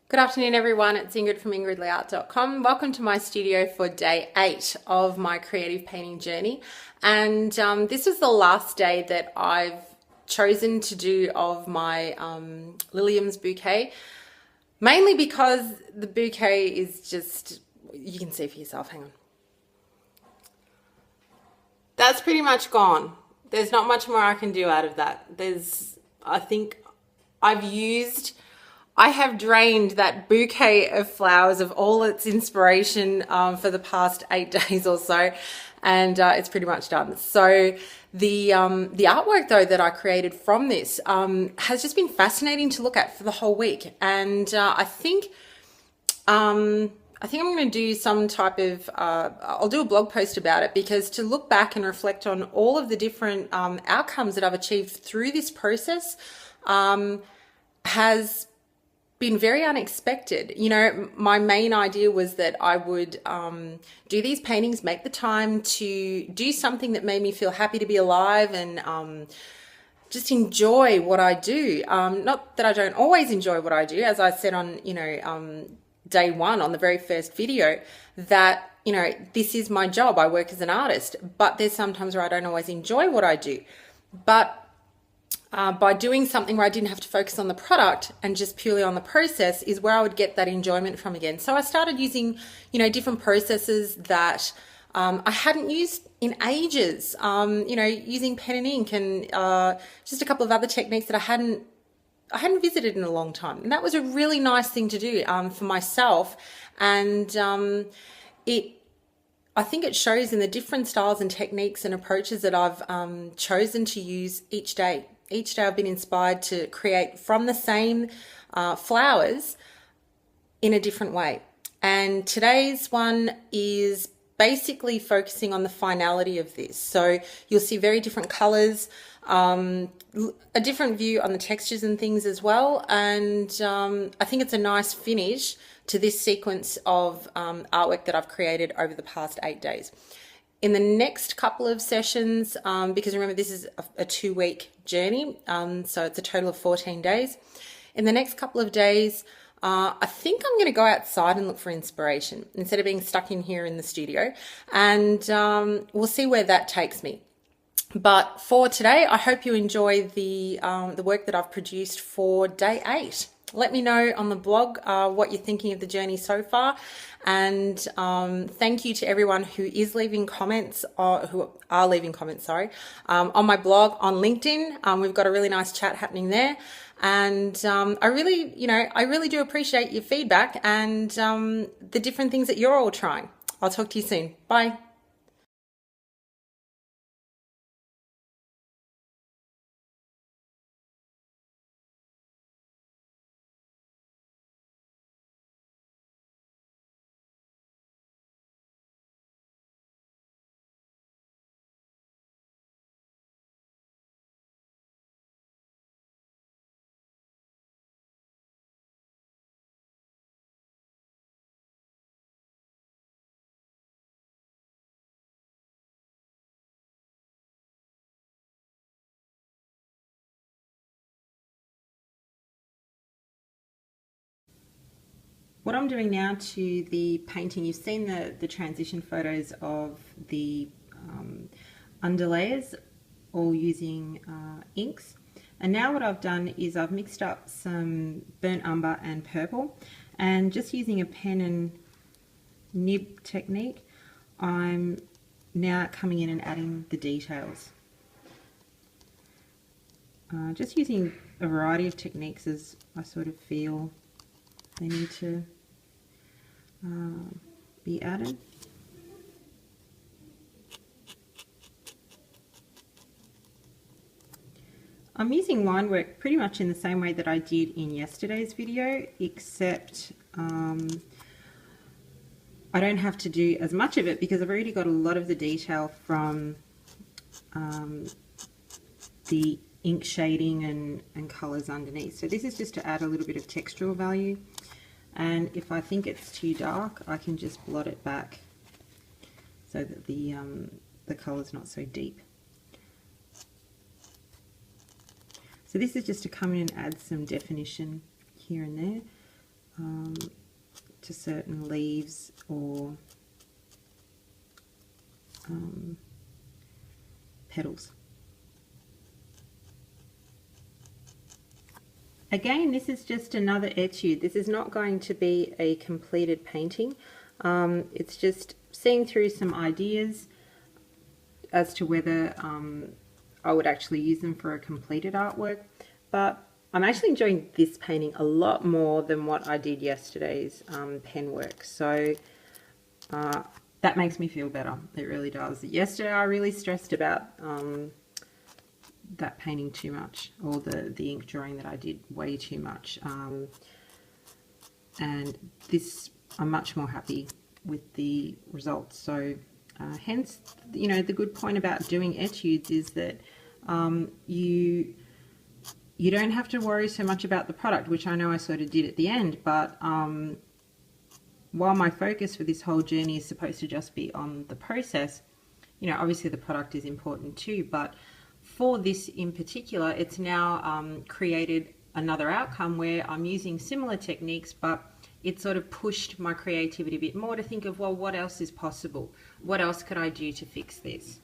Good afternoon, everyone. It's Ingrid from ingridleeart.com. Welcome to my studio for day 8 of my creative painting journey. And this is the last day that I've chosen to do of my Lilium's bouquet, mainly because the bouquet is just, you can see for yourself, hang on. That's pretty much gone. There's not much more I can do out of that. I think I have drained that bouquet of flowers of all its inspiration for the past 8 days or so, and it's pretty much done. So the artwork though that I created from this has just been fascinating to look at for the whole week, and I think I'm going to do some type of, I'll do a blog post about it, because to look back and reflect on all of the different outcomes that I've achieved through this process has been very unexpected. You know, my main idea was that I would do these paintings, make the time to do something that made me feel happy to be alive and just enjoy what I do. Not that I don't always enjoy what I do, as I said on, day 1 on the very first video, that, this is my job. I work as an artist, but there's sometimes where I don't always enjoy what I do. But by doing something where I didn't have to focus on the product and just purely on the process is where I would get that enjoyment from again. So I started using, different processes that I hadn't used in ages, using pen and ink and just a couple of other techniques that I hadn't visited in a long time. And that was a really nice thing to do for myself. And I think it shows in the different styles and techniques and approaches that I've chosen to use each day. Each day I've been inspired to create from the same flowers in a different way. And today's one is basically focusing on the finality of this. So you'll see very different colors, a different view on the textures and things as well. And I think it's a nice finish to this sequence of artwork that I've created over the past 8 days. In the next couple of sessions, because remember this is a 2-week journey, so it's a total of 14 days. In the next couple of days, I think I'm going to go outside and look for inspiration instead of being stuck in here in the studio, and we'll see where that takes me. But for today, I hope you enjoy the work that I've produced for day 8. Let me know on the blog what you're thinking of the journey so far. And thank you to everyone who is leaving comments, or who are leaving comments, sorry, on my blog, on LinkedIn. We've got a really nice chat happening there. And I really do appreciate your feedback and the different things that you're all trying. I'll talk to you soon. Bye. What I'm doing now to the painting, you've seen the transition photos of the underlayers, all using inks. And now what I've done is I've mixed up some burnt umber and purple, and just using a pen and nib technique, I'm now coming in and adding the details. Just using a variety of techniques as I sort of feel they need to be added. I'm using line work pretty much in the same way that I did in yesterday's video, except I don't have to do as much of it because I've already got a lot of the detail from the ink shading and colors underneath. So this is just to add a little bit of textural value. And if I think it's too dark, I can just blot it back so that the color's not so deep. So this is just to come in and add some definition here and there. to certain leaves or petals. Again, this is just another etude. This is not going to be a completed painting. It's just seeing through some ideas as to whether I would actually use them for a completed artwork. But I'm actually enjoying this painting a lot more than what I did yesterday's pen work. So that makes me feel better. It really does. Yesterday I really stressed about that painting too much, or the ink drawing that I did way too much. And this, I'm much more happy with the results. So hence, you know, the good point about doing etudes is that you don't have to worry so much about the product, which I know I sort of did at the end, but while my focus for this whole journey is supposed to just be on the process, you know, obviously the product is important too, but for this in particular, it's now created another outcome where I'm using similar techniques, but it sort of pushed my creativity a bit more to think of, well, what else is possible? What else could I do to fix this?